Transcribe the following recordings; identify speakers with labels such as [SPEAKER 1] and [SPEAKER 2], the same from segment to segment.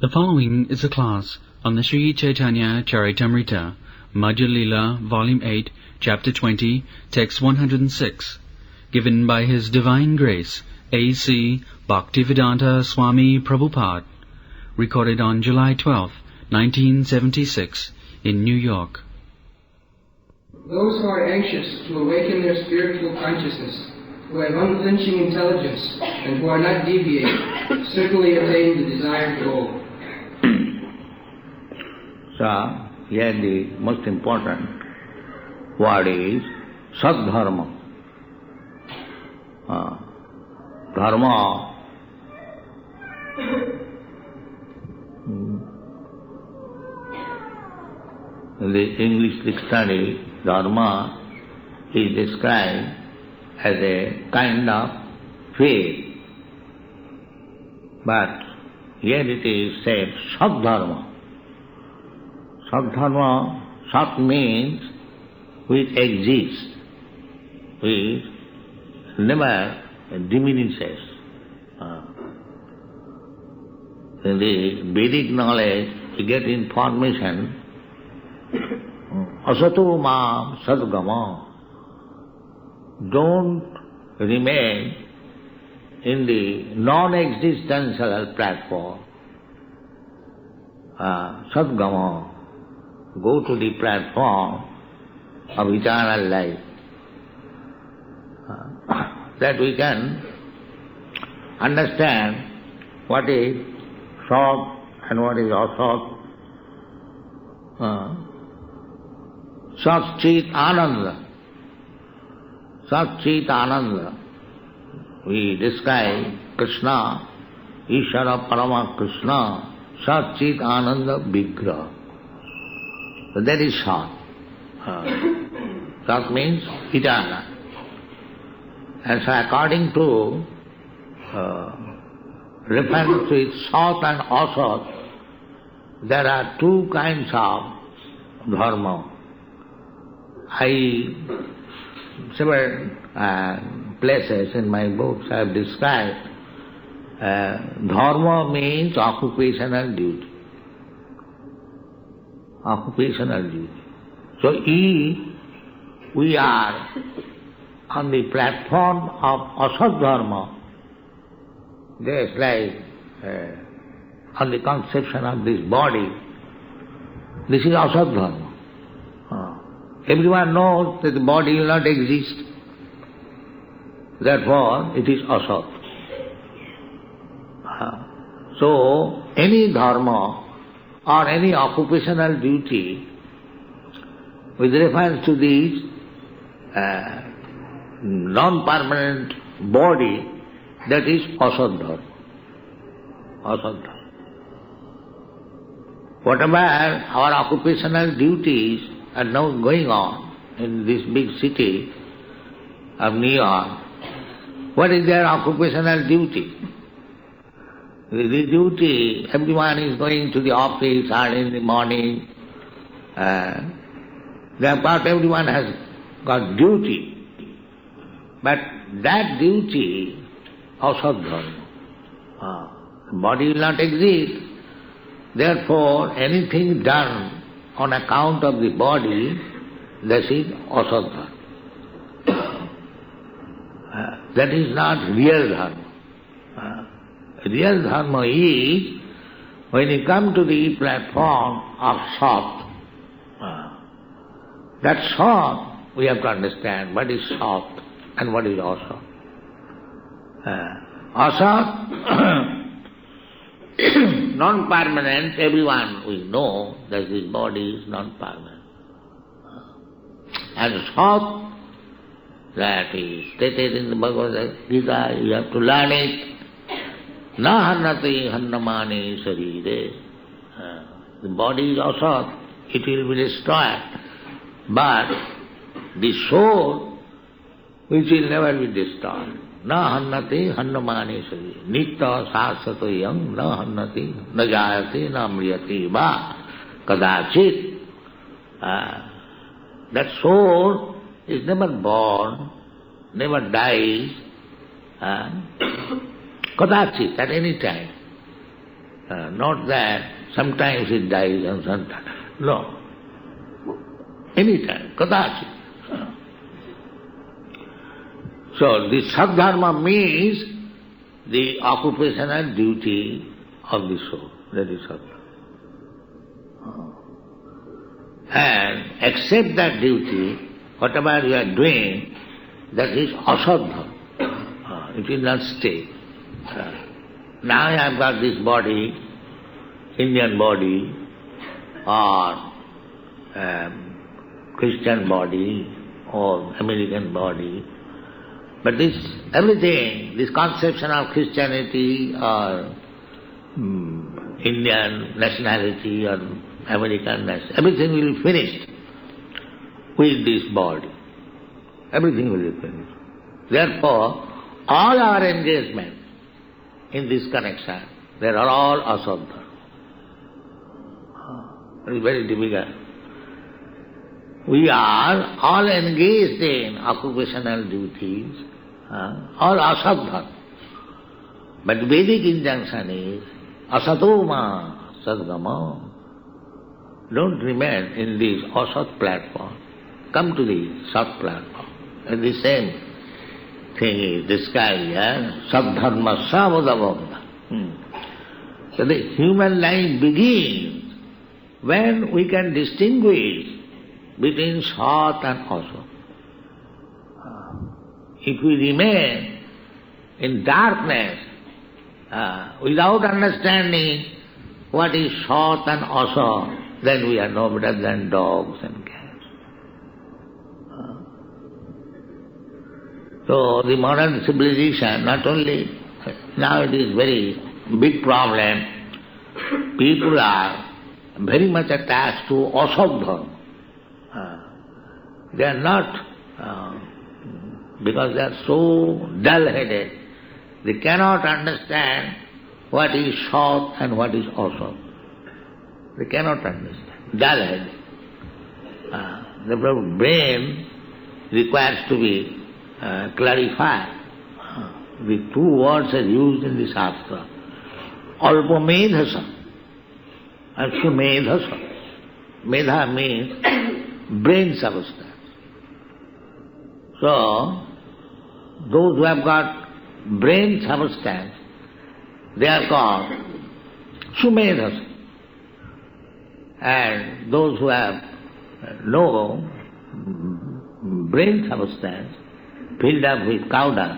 [SPEAKER 1] The following is a class on the Śrī Caitanya-caritāmṛta Madhya-līlā, Volume 8, Chapter 20, Text 106, given by His Divine Grace, A.C. Bhaktivedanta Swami Prabhupada, recorded on July 12, 1976, in New York.
[SPEAKER 2] Those who are anxious to awaken their spiritual consciousness, who have unflinching intelligence, and who are not deviating, certainly attain the desired goal.
[SPEAKER 3] So, here the most important word is Sadharma. Dharma. In the English dictionary, Dharma is described as a kind of faith. But here it is said Sadharma. Sadharma, Sat means which exists, which never diminishes. In the Vedic knowledge, we get information, Asato ma sadgama. Don't remain in the non-existential platform. Sadgama. Go to the platform of eternal life. That we can understand what is Sat and what is Asat. Sat Chit Ananda. Sat Chit Ananda. We describe Krishna, Ishara Parama Krishna, Sat Chit Ananda Vigraha. So that is Sat. Sat means eternal. And so according to reference with Sat and Asat, there are two kinds of dharma. Several places in my books I have described dharma means occupational duty. Occupational duty. So if we are on the platform of asat dharma, just like on the conception of this body, this is asat dharma. Everyone knows that the body will not exist. Therefore, it is asat. So, any dharma or any occupational duty with reference to this non-permanent body, that is asat dharma. Asat dharma. Whatever our occupational duties are now going on in this big city of New York, what is their occupational duty? The duty, everyone is going to the office early in the morning. Everyone has got duty. But that duty, asat dharma. The body will not exist. Therefore, anything done on account of the body, that is asat dharma. That is not real dharma. Real dharma is when you come to the platform of Sat. That Sat, we have to understand what is Sat and what is Asat. Asat, non-permanent, everyone we know that this body is non-permanent. And Sat, that is stated in the Bhagavad Gita, you have to learn it. Na hannati hannamani sarire. The body is asat, it will be destroyed. But the soul, which will never be destroyed. Na hannati hannamani sarire. Nitta sāsato yang na hannati na jayati na mriyati va kadachit. That soul is never born, never dies. Kadachit, at any time. Not that sometimes it dies and sometimes. No. Anytime, kadachit. So the sadharma means the occupational duty of the soul. That is sadharma. And accept that duty, whatever you are doing, that is asadha. It will not stay. Now I have got this body, Indian body, or Christian body, or American body. But this, everything, this conception of Christianity or Indian nationality or American nationality, everything will be finished with this body. Everything will be finished. Therefore, all our engagement in this connection, they are all asadha. It is very difficult. We are all engaged in occupational duties, all asadha. But Vedic injunction is asadoma sadgama. Don't remain in this asad platform. Come to the sat platform. And the same thing is described here, sadharma savadavamna. So the human life begins when we can distinguish between sat and asat. If we remain in darkness, without understanding what is sat and asat, then we are no better than dogs and cats. So the modern civilization, not only, now it is very big problem, people are very much attached to asadha. They are not, because they are so dull-headed, they cannot understand what is sat and what is asat. They cannot understand. Dull-headed. The brain requires to be clarified. The two words are used in the Shastra. Alpamedhasa and Sumedhasa. Medha means brain substance. So, those who have got brain substance, they are called Sumedhasa. And those who have no brain substance, filled up with cow dung,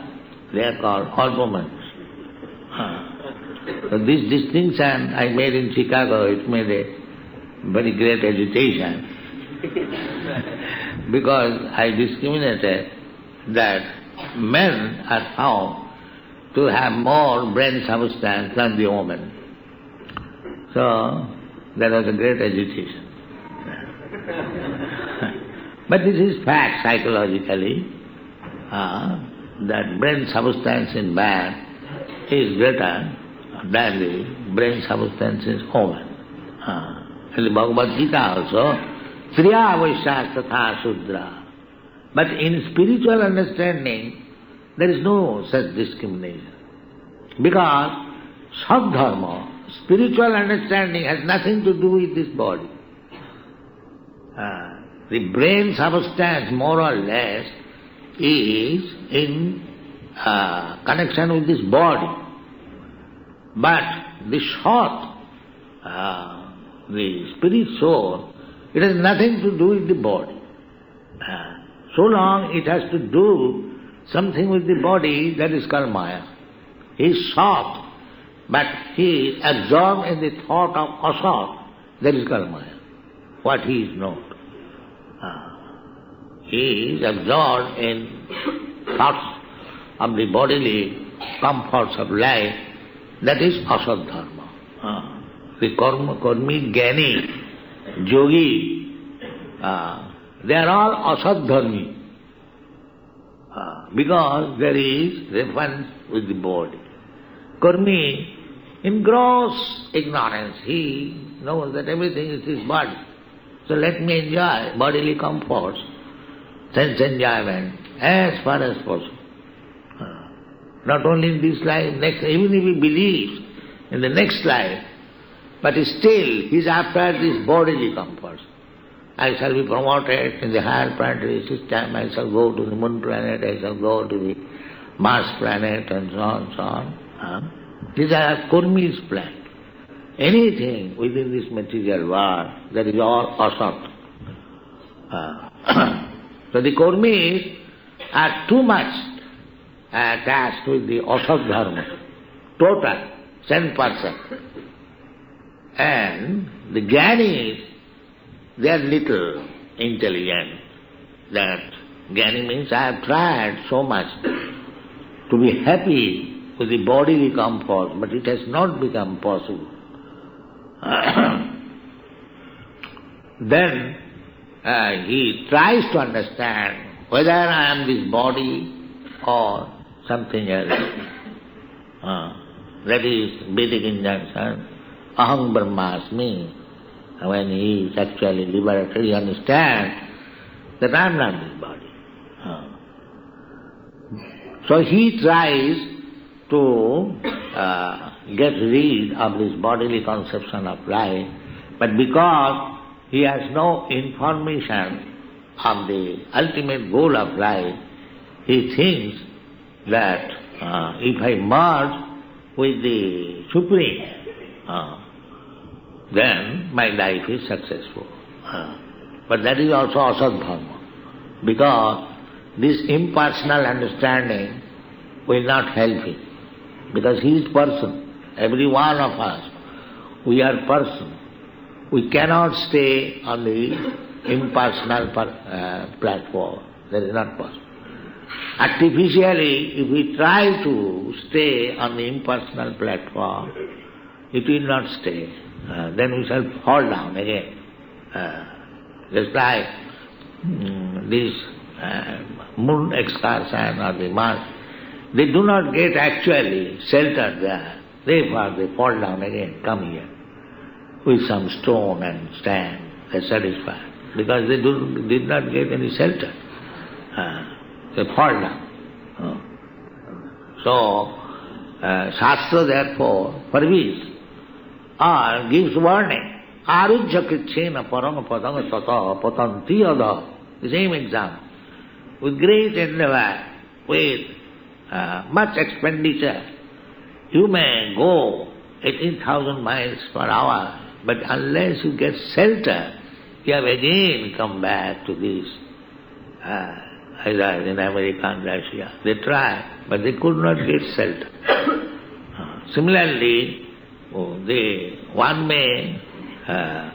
[SPEAKER 3] they are called alpamans. So this distinction I made in Chicago, it made a very great agitation because I discriminated that men are found to have more brain substance than the woman. So there was a great agitation. But this is fact psychologically, that brain substance in man is greater than the brain substance in woman. In the Bhagavad Gita also, Striya Vaishya Tatha Shudra. But in spiritual understanding, there is no such discrimination. Because Sadharma, spiritual understanding, has nothing to do with this body. The brain substance, more or less, is in connection with this body. But the Sat, the spirit soul, it has nothing to do with the body. So long it has to do something with the body, that is called Maya. He is Sat, but he is absorbed in the thought of Asat, that is called Maya. What he is not. He is absorbed in thoughts of the bodily comforts of life, that is asad dharma. The karmi, jnani, yogi, they are all asad dharmi because there is reference with the body. Karmi, in gross ignorance, he knows that everything is his body. So let me enjoy bodily comforts, sense enjoyment, as far as possible. Not only in this life, next, even if he believes in the next life but still he is after this bodily comforts. I shall be promoted in the higher planetary system, I shall go to the moon planet, I shall go to the Mars planet, and so on, so on. These are Kurmi's plan. Anything within this material world, that is all asat. So the Kurmis are too much attached with the asat dharma, total, 10%. And the Jnanis, they are little intelligent. That Jnani means I have tried so much to be happy with the bodily comfort, but it has not become possible. Then he tries to understand whether I am this body or something else. That is Vedic injunction, aham brahmasmi. When he is actually liberated, he understands that I am not this body. So he tries to get rid of this bodily conception of life, but because he has no information of the ultimate goal of life, he thinks that if I merge with the Supreme, then my life is successful. But that is also asat dharma, because this impersonal understanding will not help him, because he is person. Every one of us, we are person. We cannot stay on the impersonal platform. That is not possible. Artificially, if we try to stay on the impersonal platform, it will not stay. Then we shall fall down again. Just like this moon excursion or the Mars, they do not get actually shelter there. Therefore they fall down again, come here, with some stone and stand, they are satisfied. Because they did not get any shelter. They fall down. So, Shastra therefore forbids or gives warning. Arujya kṛṣṇa parama padanga tata patanti ada. The same example. With great endeavor, with much expenditure, you may go 18,000 miles per hour, but unless you get shelter, you have again come back to this. Either in America and Russia. They tried, but they could not get shelter. Similarly, one may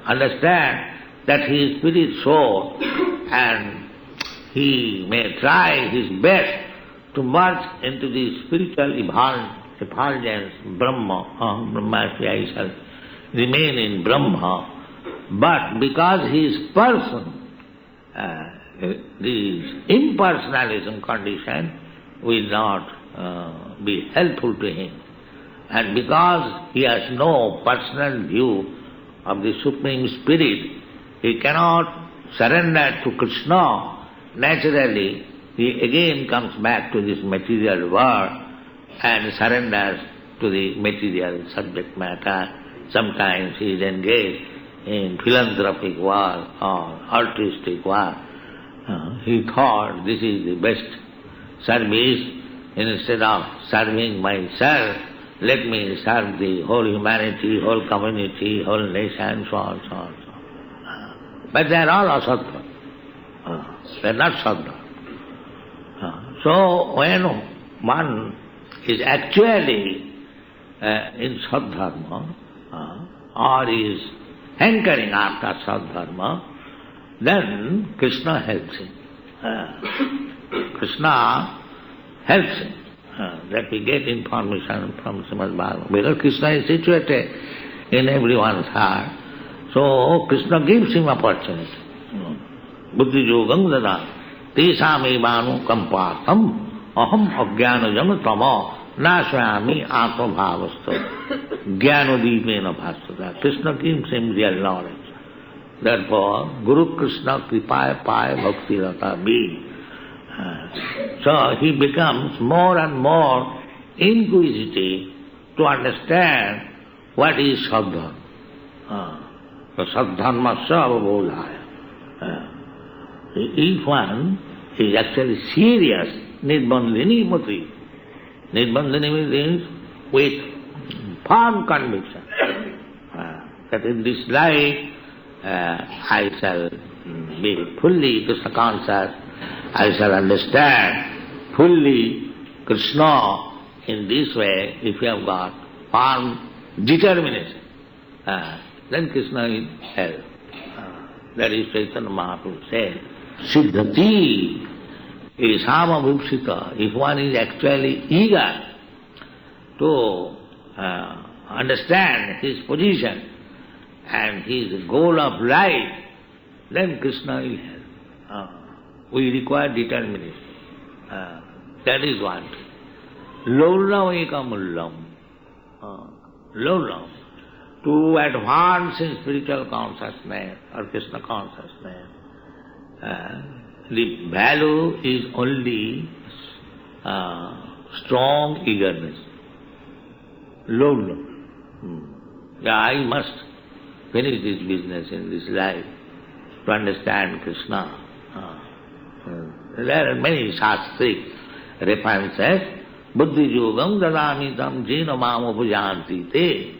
[SPEAKER 3] understand that he is spirit soul and he may try his best to merge into the spiritual effulgence, Brahma, Brahmasya, I shall remain in Brahma. But because he is person, this impersonalism condition will not be helpful to him. And because he has no personal view of the Supreme Spirit, he cannot surrender to Krishna. Naturally, he again comes back to this material world and surrenders to the material subject matter. Sometimes he is engaged in philanthropic work or altruistic work. He thought this is the best service. Instead of serving myself, let me serve the whole humanity, whole community, whole nation, so on, so on, so on. But they are all asatva. They are not sattva. So when one is actually in saddharma or is hankering after saddharma, then Krishna helps him. Krishna helps him. That we get information from Śrīmad Bhagavatam. Because Krishna is situated in everyone's heart. So Krishna gives him opportunity. Buddhi yogam dada tesam evanu kampatam aham ajnana janatama nashayami atma bhavastu jnanodipena bhastata. Krishna gives him real knowledge. Therefore, Guru Krishna kripaya paya bhakti rata be. So he becomes more and more inquisitive to understand what is sadhana. Sadharmasya avabodhaya. Each one is actually serious, nidbandhini mati. Nidbandhini means with firm conviction that in this life I shall be fully Krishna conscious, I shall understand fully Krishna. In this way, if you have got firm determination, then Krishna will help. That is Chaitanya Mahaprabhu said, Siddhati is samabhupsita. If one is actually eager to understand his position and his goal of life, then Krishna will help. We require determination. That is one. Lollam ekamullam. Lollam. To advance in spiritual consciousness or Krishna consciousness, the value is only strong eagerness. Lollam. I must finish this business in this life to understand Krishna. There are many shastric references. Buddhi yogam dadamitam jena mama pujanti te.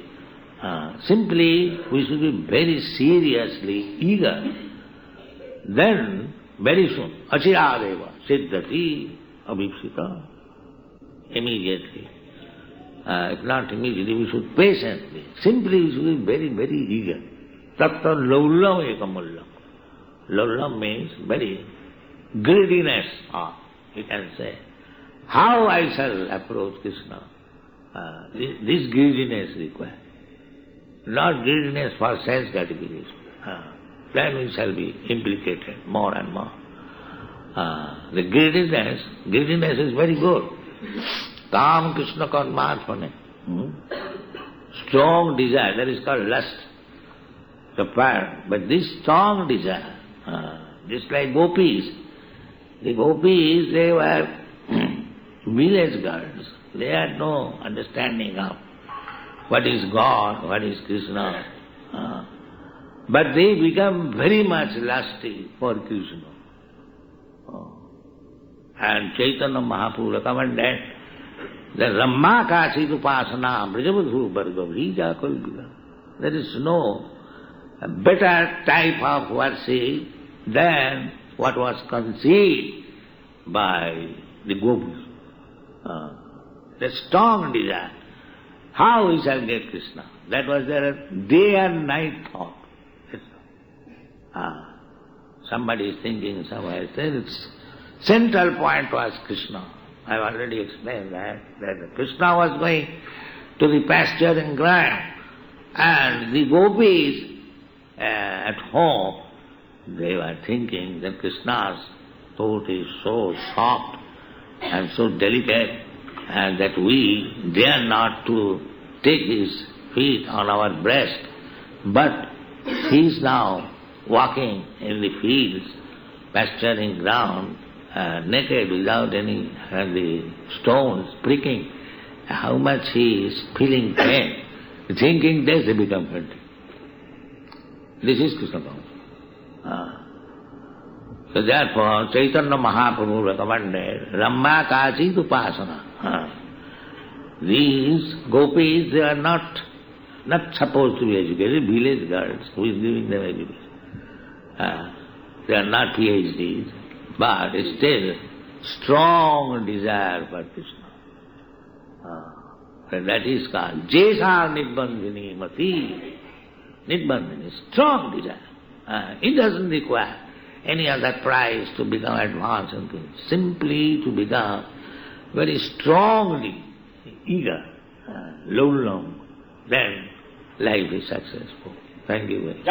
[SPEAKER 3] Simply, we should be very seriously eager. Then, very soon, achiradeva siddhati abhipsita. Immediately. If not immediately, we should patiently. Simply, we should be very, very eager. Tatta laulam ekamullam. Laulam means very greediness, you can say. How I shall approach Krishna? This greediness required. Not greediness for sense gratification. Then we shall be implicated more and more. The greediness is very good. Kam Krishna karmarpane. Strong desire, that is called lust. The fire. But this strong desire, just like gopis. The gopis, they were village girls. They had no understanding of what is God, what is Krishna. But they become very much lusty for Krishna. And Chaitanya Mahaprabhu recommended the Ramma Kasit Upasana Brajavadhu Bhargavrija Kalpita. There is no better type of worship than what was conceived by the gopis. The strong desire. How we shall get Krishna? That was their day and night thought. Somebody is thinking somewhere, its central point was Krishna. I have already explained that Krishna was going to the pasturing ground, and the gopis at home, they were thinking that Krishna's throat is so soft and so delicate, and that we dare not to take his feet on our breast, but he is now walking in the fields, pasturing ground, naked without any the stones pricking. How much he is feeling pain, thinking this they become frantic. This is Krishna consciousness. So therefore, Chaitanya Mahaprabhu recommended Ramma Kasit Upasana. These gopis, they are not supposed to be educated, village girls, who is giving them education. They are not PhDs, but still strong desire for Krishna. That is called Jesha Nidbandhini Mati. Nidbandhini, strong desire. It doesn't require any other price to become advanced in things. Simply to become very strongly eager, lollam, then life is successful. Thank you very much.